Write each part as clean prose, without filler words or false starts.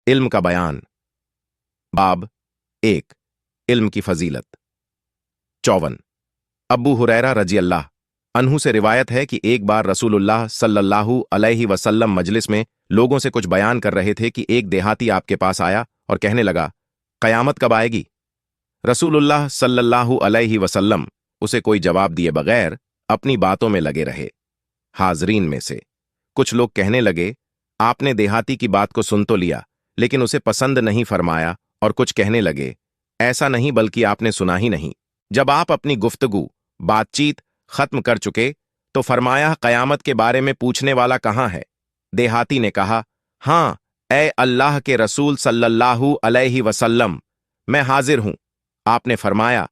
इल्म का बयान। बाब 1। इल्म की फजीलत। 54। अब्बू हुरैरा रजी अल्लाह अन्हु से रिवायत है कि एक बार रसूलुल्लाह सल्लल्लाहु अलैहि वसल्लम मजलिस में लोगों से कुछ बयान कर रहे थे कि एक देहाती आपके पास आया और कहने लगा, कयामत कब आएगी? रसूलुल्लाह सल्लल्लाहु अलैहि वसल्लम उसे कोई जवाब दिए बगैर अपनी बातों में लगे रहे। हाजरीन में से कुछ लोग कहने लगे, आपने देहाती की बात को सुन तो लिया, लेकिन उसे पसंद नहीं फरमाया, और कुछ कहने लगे, ऐसा नहीं बल्कि आपने सुना ही नहीं। जब आप अपनी गुफ्तगू बातचीत खत्म कर चुके तो फरमाया, कयामत के बारे में पूछने वाला कहाँ है? देहाती ने कहा, हाँ ए अल्लाह के रसूल सल्लल्लाहु अलैहि वसल्लम, मैं हाजिर हूं। आपने फरमाया,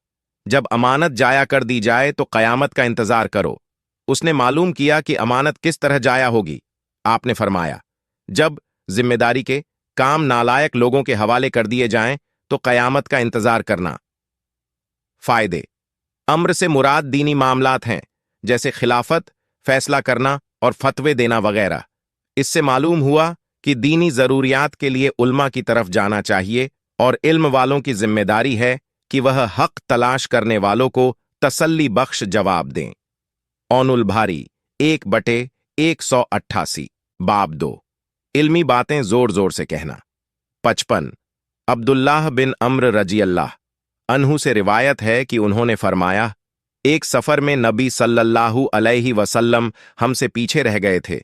जब अमानत जाया कर दी जाए तो कयामत का इंतजार करो। उसने मालूम किया कि अमानत किस तरह जाया होगी। आपने फरमाया, जब जिम्मेदारी के काम नालायक लोगों के हवाले कर दिए जाएं तो कयामत का इंतजार करना। फायदे। अम्र से मुराद दीनी मामलात हैं, जैसे खिलाफत, फैसला करना और फतवे देना वगैरह। इससे मालूम हुआ कि दीनी जरूरियात के लिए उल्मा की तरफ जाना चाहिए और इल्म वालों की जिम्मेदारी है कि वह हक तलाश करने वालों को तसल्ली बख्श जवाब दें। औनुल भारी 1/188। बाब 2। इल्मी बातें जोर जोर से कहना। 55। अब्दुल्लाह बिन अम्र रजी अल्लाह अन्हु से रिवायत है कि उन्होंने फरमाया, एक सफर में नबी सल्लल्लाहु अलैहि वसल्लम हमसे पीछे रह गए थे।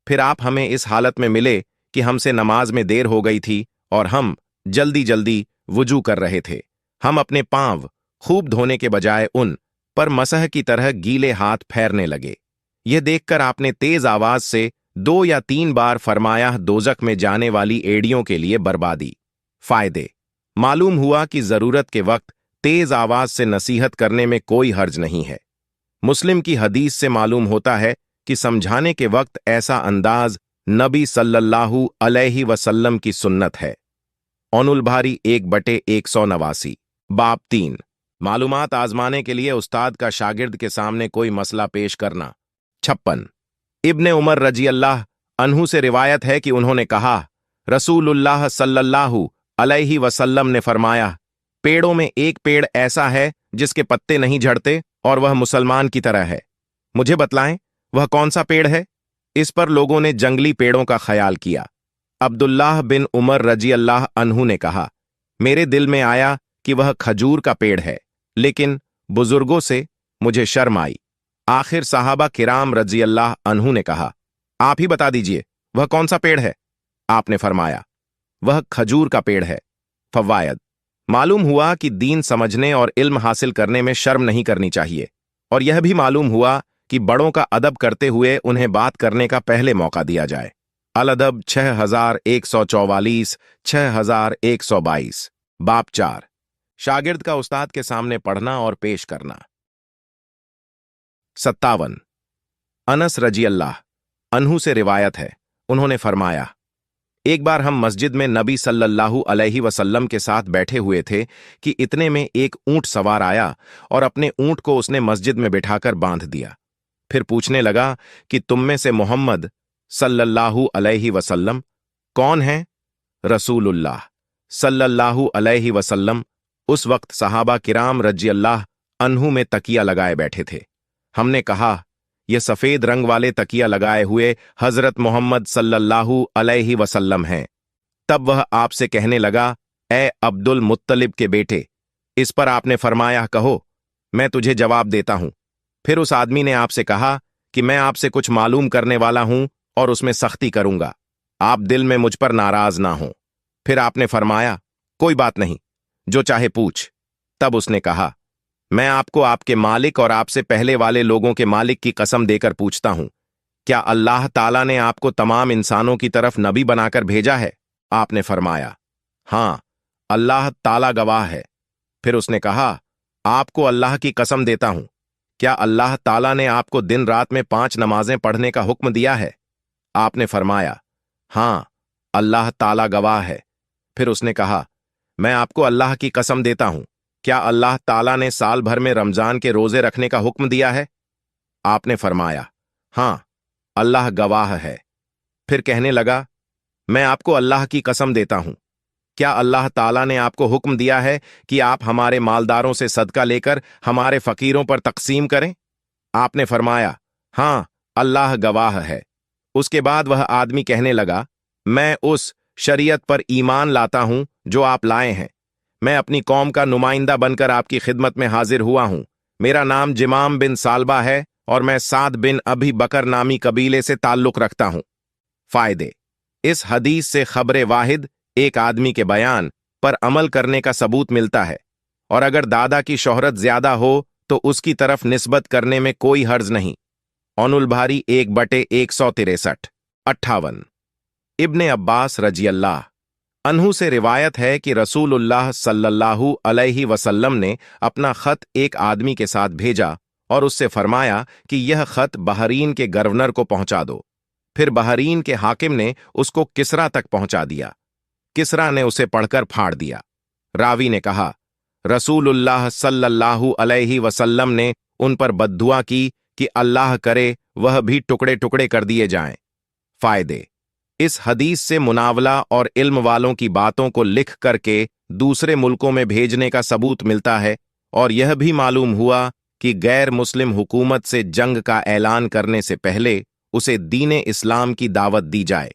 फिर आप हमें इस हालत में मिले कि हमसे नमाज में देर हो गई थी और हम जल्दी जल्दी वुजू कर रहे थे। हम अपने पांव खूब धोने के बजाय उन पर मसह की तरह गीले हाथ फेरने लगे। यह देखकर आपने तेज आवाज से 2 या 3 बार फरमाया, दोजक में जाने वाली एड़ियों के लिए बर्बादी। फायदे। मालूम हुआ कि जरूरत के वक्त तेज आवाज से नसीहत करने में कोई हर्ज नहीं है। मुस्लिम की हदीस से मालूम होता है कि समझाने के वक्त ऐसा अंदाज नबी सल्लल्लाहु अलैहि वसल्लम की सुन्नत है। औनुल भारी 1/189। बाब 3। मालूमात आजमाने के लिए उस्ताद का शागिर्द के सामने कोई मसला पेश करना। 56। इब्ने उमर रजी अल्लाह अन्हु से रिवायत है कि उन्होंने कहा, रसूलुल्लाह सल्लल्लाहु अलैहि वसल्लम ने फरमाया, पेड़ों में एक पेड़ ऐसा है जिसके पत्ते नहीं झड़ते और वह मुसलमान की तरह है। मुझे बतलाएं वह कौन सा पेड़ है? इस पर लोगों ने जंगली पेड़ों का ख्याल किया। अब्दुल्लाह बिन उमर रजी अल्लाह अन्हु ने कहा, मेरे दिल में आया कि वह खजूर का पेड़ है, लेकिन बुजुर्गों से मुझे शर्म आई। आखिर साहबा किराम रजी अल्लाह अन्हु ने कहा, आप ही बता दीजिए वह कौन सा पेड़ है? आपने फरमाया, वह खजूर का पेड़ है। फवायद। मालूम हुआ कि दीन समझने और इल्म हासिल करने में शर्म नहीं करनी चाहिए, और यह भी मालूम हुआ कि बड़ों का अदब करते हुए उन्हें बात करने का पहले मौका दिया जाए। अल अदब 6144 6122। बाब 4। शागिर्द का उस्ताद के सामने पढ़ना और पेश करना। 57। अनस रजी अल्लाह अन्हु से रिवायत है, उन्होंने फरमाया, एक बार हम मस्जिद में नबी सल्लल्लाहु अलैहि वसल्लम के साथ बैठे हुए थे कि इतने में एक ऊंट सवार आया और अपने ऊंट को उसने मस्जिद में बिठाकर बांध दिया। फिर पूछने लगा कि तुम में से मोहम्मद सल्लल्लाहु अलैहि वसल्लम कौन है? रसूलुल्लाह सल्लल्लाहु अलैहि वसल्लम उस वक्त सहाबा किराम रजी अल्लाह अन्हु में तकिया लगाए बैठे थे। हमने कहा, ये सफेद रंग वाले तकिया लगाए हुए हजरत मोहम्मद सल्लल्लाहु अलैहि वसल्लम हैं। तब वह आपसे कहने लगा, ए अब्दुल मुत्तलिब के बेटे। इस पर आपने फरमाया, कहो मैं तुझे जवाब देता हूं। फिर उस आदमी ने आपसे कहा कि मैं आपसे कुछ मालूम करने वाला हूं और उसमें सख्ती करूंगा, आप दिल में मुझ पर नाराज ना हो। फिर आपने फरमाया, कोई बात नहीं, जो चाहे पूछ। तब उसने कहा, मैं आपको आपके मालिक और आपसे पहले वाले लोगों के मालिक की कसम देकर पूछता हूं, क्या अल्लाह ताला ने आपको तमाम इंसानों की तरफ नबी बनाकर भेजा है? आपने फरमाया, हां, अल्लाह ताला गवाह है। फिर उसने कहा, आपको अल्लाह की कसम देता हूं, क्या अल्लाह ताला ने आपको दिन रात में 5 नमाजें पढ़ने का हुक्म दिया है? आपने फरमाया, हां, अल्लाह ताला गवाह है। फिर उसने कहा, मैं आपको अल्लाह की कसम देता हूं, क्या अल्लाह ताला ने साल भर में रमजान के रोजे रखने का हुक्म दिया है? आपने फरमाया, हां, अल्लाह गवाह है। फिर कहने लगा, मैं आपको अल्लाह की कसम देता हूं, क्या अल्लाह ताला ने आपको हुक्म दिया है कि आप हमारे मालदारों से सदका लेकर हमारे फकीरों पर तकसीम करें? आपने फरमाया, हां, अल्लाह गवाह है। उसके बाद वह आदमी कहने लगा, मैं उस शरीयत पर ईमान लाता हूं जो आप लाए हैं। मैं अपनी कौम का नुमाइंदा बनकर आपकी खिदमत में हाजिर हुआ हूं। मेरा नाम जिमाम बिन सालबा है और मैं साद बिन अभी बकर नामी कबीले से ताल्लुक रखता हूं। फायदे। इस हदीस से खबरे वाहिद, एक आदमी के बयान पर अमल करने का सबूत मिलता है, और अगर दादा की शोहरत ज्यादा हो तो उसकी तरफ निस्बत करने में कोई हर्ज नहीं। औनुल भारी 1/163 58। इब्ने अब्बास रजियल्लाह अन्हु से रिवायत है कि रसूलुल्लाह सल्लल्लाहु अलैहि वसल्लम ने अपना खत एक आदमी के साथ भेजा और उससे फरमाया कि यह खत बहरीन के गवर्नर को पहुंचा दो। फिर बहरीन के हाकिम ने उसको किसरा तक पहुंचा दिया। किसरा ने उसे पढ़कर फाड़ दिया। रावी ने कहा, रसूलुल्लाह सल्लल्लाहु अलैहि वसल्लम ने उन पर बद्दुआ की कि अल्लाह करे वह भी टुकड़े टुकड़े कर दिए जाएं। फायदे। इस हदीस से मुनावला और इल्म वालों की बातों को लिख करके दूसरे मुल्कों में भेजने का सबूत मिलता है, और यह भी मालूम हुआ कि गैर मुस्लिम हुकूमत से जंग का ऐलान करने से पहले उसे दीने इस्लाम की दावत दी जाए।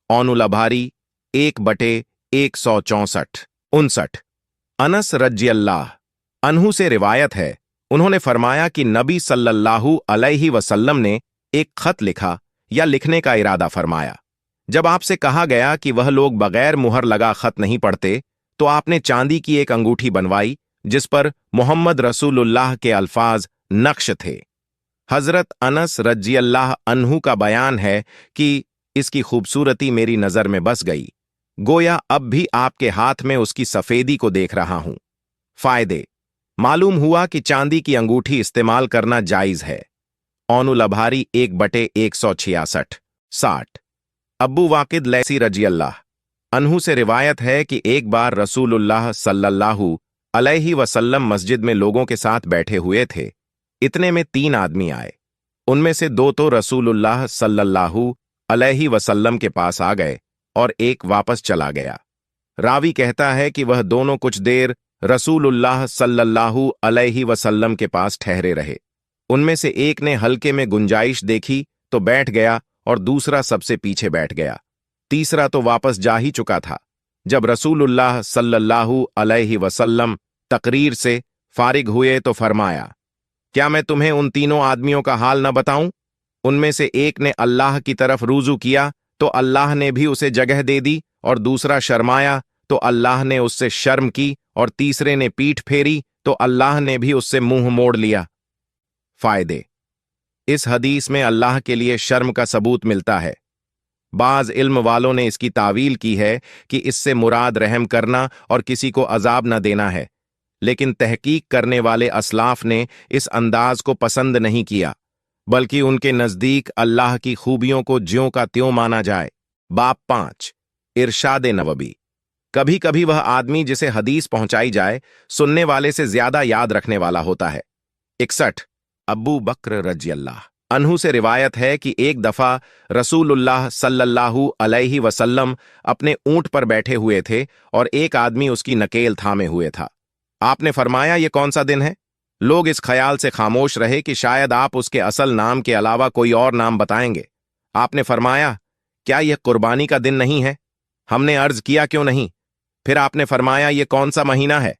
औनुल अभारी 1/164 59। अनस रज़ियल्लाह अन्हु से रिवायत है, उन्होंने फरमाया कि नबी सल्लल्लाहु अलैहि वसल्लम ने एक खत लिखा या लिखने का इरादा फरमाया। जब आपसे कहा गया कि वह लोग बगैर मुहर लगा खत नहीं पढ़ते, तो आपने चांदी की एक अंगूठी बनवाई जिस पर मोहम्मद रसूलुल्लाह के अल्फाज नक्श थे। हजरत अनस रज़ियल्लाह अन्हु का बयान है कि इसकी खूबसूरती मेरी नजर में बस गई, गोया अब भी आपके हाथ में उसकी सफेदी को देख रहा हूं। फायदे। मालूम हुआ कि चांदी की अंगूठी इस्तेमाल करना जायज है। औनुल अभारी 1/166 60। अब्बू वाकिद लैसी रज़ियल्लाह अन्हु से रिवायत है कि एक बार रसूलुल्लाह सल्लल्लाहु अलैहि वसल्लम मस्जिद में लोगों के साथ बैठे हुए थे। इतने में 3 आदमी आए। उनमें से 2 तो रसूलुल्लाह सल्लल्लाहु अलैहि वसल्लम के पास आ गए और एक वापस चला गया। रावी कहता है कि वह दोनों कुछ देर रसूलुल्लाह सल्लल्लाहु अलैहि वसल्लम के पास ठहरे रहे। उनमें से एक ने हल्के में गुंजाइश देखी तो बैठ गया और दूसरा सबसे पीछे बैठ गया। तीसरा तो वापस जा ही चुका था। जब रसूलुल्लाह सल्लल्लाहु अलैहि वसल्लम तकरीर से फारिग हुए तो फरमाया, क्या मैं तुम्हें उन तीनों आदमियों का हाल न बताऊं? उनमें से एक ने अल्लाह की तरफ रुजू किया तो अल्लाह ने भी उसे जगह दे दी, और दूसरा शर्माया तो अल्लाह ने उससे शर्म की, और तीसरे ने पीठ फेरी तो अल्लाह ने भी उससे मुंह मोड़ लिया। फायदे। इस हदीस में अल्लाह के लिए शर्म का सबूत मिलता है। बाज इल्म वालों ने इसकी तावील की है कि इससे मुराद रहम करना और किसी को अजाब न देना है, लेकिन तहकीक करने वाले असलाफ ने इस अंदाज को पसंद नहीं किया, बल्कि उनके नजदीक अल्लाह की खूबियों को ज्यों का त्यों माना जाए। बाब 5 इरशाद नववी। कभी कभी वह आदमी जिसे हदीस पहुंचाई जाए सुनने वाले से ज्यादा याद रखने वाला होता है। 61। अब्बू बकर रज़ियल्लाह अन्हु से रिवायत है कि एक दफा रसूलुल्लाह सल्लल्लाहु अलैहि वसल्लम अपने ऊंट पर बैठे हुए थे और एक आदमी उसकी नकेल थामे हुए था। आपने फरमाया, ये कौन सा दिन है? लोग इस ख्याल से खामोश रहे कि शायद आप उसके असल नाम के अलावा कोई और नाम बताएंगे। आपने फरमाया, क्या यह कुर्बानी का दिन नहीं है? हमने अर्ज किया, क्यों नहीं? फिर आपने फरमाया, ये कौन सा महीना है?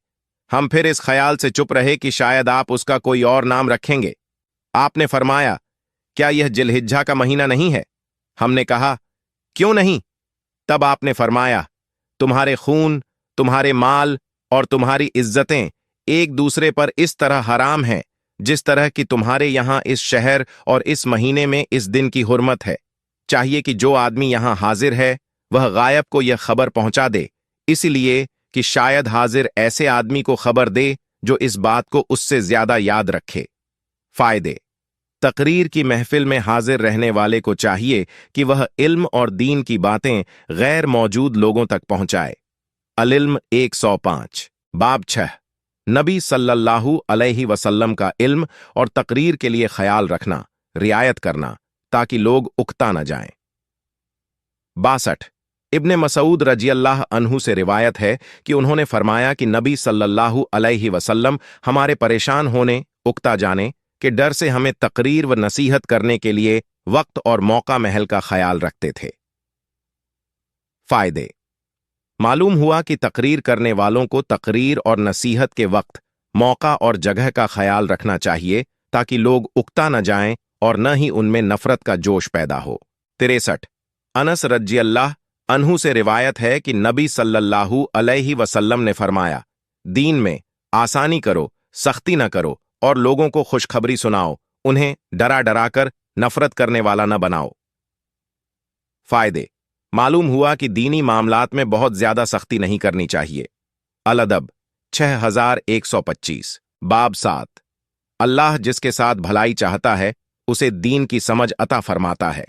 हम फिर इस ख्याल से चुप रहे कि शायद आप उसका कोई और नाम रखेंगे। आपने फरमाया, क्या यह जिलहिज्जा का महीना नहीं है? हमने कहा, क्यों नहीं? तब आपने फरमाया, तुम्हारे खून, तुम्हारे माल और तुम्हारी इज्जतें एक दूसरे पर इस तरह हराम हैं जिस तरह कि तुम्हारे यहां इस शहर और इस महीने में इस दिन की हुर्मत है। चाहिए कि जो आदमी यहां हाजिर है वह गायब को यह खबर पहुंचा दे, इसलिए कि शायद हाजिर ऐसे आदमी को खबर दे जो इस बात को उससे ज्यादा याद रखे। फायदे। तकरीर की महफिल में हाजिर रहने वाले को चाहिए कि वह इल्म और दीन की बातें गैर मौजूद लोगों तक पहुंचाए। अल-इल्म 105 बाब 6 नबी सल्लल्लाहु अलैहि वसल्लम का इल्म और तकरीर के लिए ख्याल रखना, रियायत करना, ताकि लोग उकता न जाएं। 62 इब्ने मसूद रजी अल्लाह अन्हु से रिवायत है कि उन्होंने फरमाया कि नबी सल्लल्लाहु अलैहि वसल्लम हमारे परेशान होने, उकता जाने के डर से हमें तकरीर व नसीहत करने के लिए वक्त और मौका महल का ख्याल रखते थे। फायदे। मालूम हुआ कि तकरीर करने वालों को तकरीर और नसीहत के वक्त, मौका और जगह का ख्याल रखना चाहिए ताकि लोग उकता न जाएं और न ही उनमें नफरत का जोश पैदा हो। 63। अनस रजी अल्लाह अन्हु से रिवायत है कि नबी सल्लल्लाहु अलैहि वसल्लम ने फरमाया, दीन में आसानी करो, सख्ती न करो और लोगों को खुशखबरी सुनाओ, उन्हें डरा डरा कर नफरत करने वाला न बनाओ। फायदे। मालूम हुआ कि दीनी मामलात में बहुत ज्यादा सख्ती नहीं करनी चाहिए। अल-अदब 6125 बाब 7। अल्लाह जिसके साथ भलाई चाहता है उसे दीन की समझ अता फरमाता है।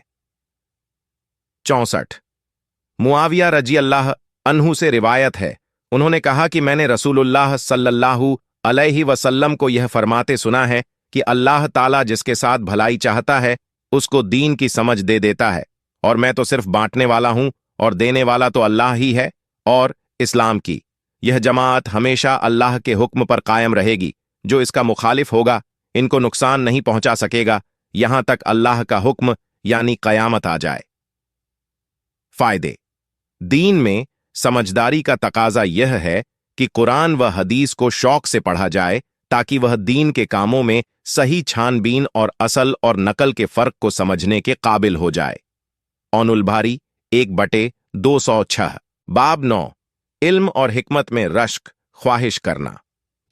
64। मुआविया रजी अल्लाह अन्हु से रिवायत है, उन्होंने कहा कि मैंने रसूलुल्लाह सल्लल्लाहु अलैहि वसल्लम को यह फरमाते सुना है कि अल्लाह ताला जिसके साथ भलाई चाहता है उसको दीन की समझ दे देता है, और मैं तो सिर्फ बांटने वाला हूं और देने वाला तो अल्लाह ही है। और इस्लाम की यह जमात हमेशा अल्लाह के हुक्म पर कायम रहेगी, जो इसका मुखालिफ होगा इनको नुकसान नहीं पहुंचा सकेगा यहां तक अल्लाह का हुक्म यानी कयामत आ जाए। फायदे। दीन में समझदारी का तकाजा यह है कि कुरान व हदीस को शौक से पढ़ा जाए ताकि वह दीन के कामों में सही छानबीन और असल और नकल के फर्क को समझने के काबिल हो जाए। औनुल बारी 1/206 बाब 9। इल्म और हिकमत में रश्क ख्वाहिश करना।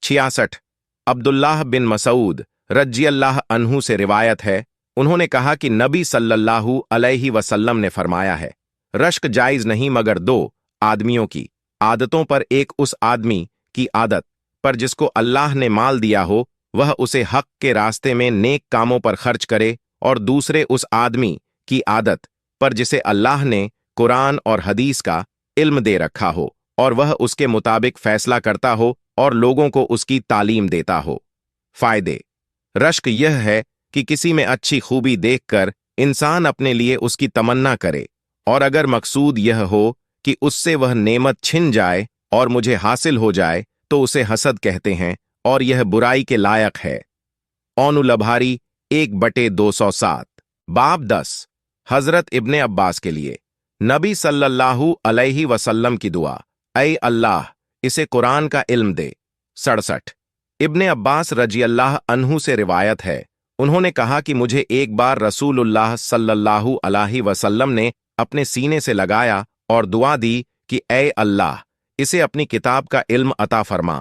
66। अब्दुल्लाह बिन मसूद रजी अल्लाह अन्हु से रिवायत है, उन्होंने कहा कि नबी सल्लल्लाहु अलैहि वसल्लम ने फरमाया है, रश्क जायज नहीं मगर दो आदमियों की आदतों पर, एक उस आदमी की आदत पर जिसको अल्लाह ने माल दिया हो, वह उसे हक के रास्ते में नेक कामों पर खर्च करे, और दूसरे उस आदमी की आदत पर जिसे अल्लाह ने कुरान और हदीस का इल्म दे रखा हो और वह उसके मुताबिक फैसला करता हो और लोगों को उसकी तालीम देता हो। फायदे। रश्क यह है कि किसी में अच्छी खूबी देखकर इंसान अपने लिए उसकी तमन्ना करे, और अगर मकसूद यह हो कि उससे वह नेमत छिन जाए और मुझे हासिल हो जाए तो उसे हसद कहते हैं और यह बुराई के लायक है। औनुल बारी 1/207 बाब 10। हजरत इब्ने अब्बास के लिए नबी सल्लल्लाहु अलैहि वसल्लम की दुआ, ऐ अल्लाह इसे कुरान का इल्म दे। 67। इब्ने अब्बास रजी अल्लाह अन्हु से रिवायत है, उन्होंने कहा कि मुझे एक बार रसूलुल्लाह सल्लल्लाहु अलैहि वसल्लम ने अपने सीने से लगाया और दुआ दी कि ऐ अल्लाह इसे अपनी किताब का इल्म अता फरमा।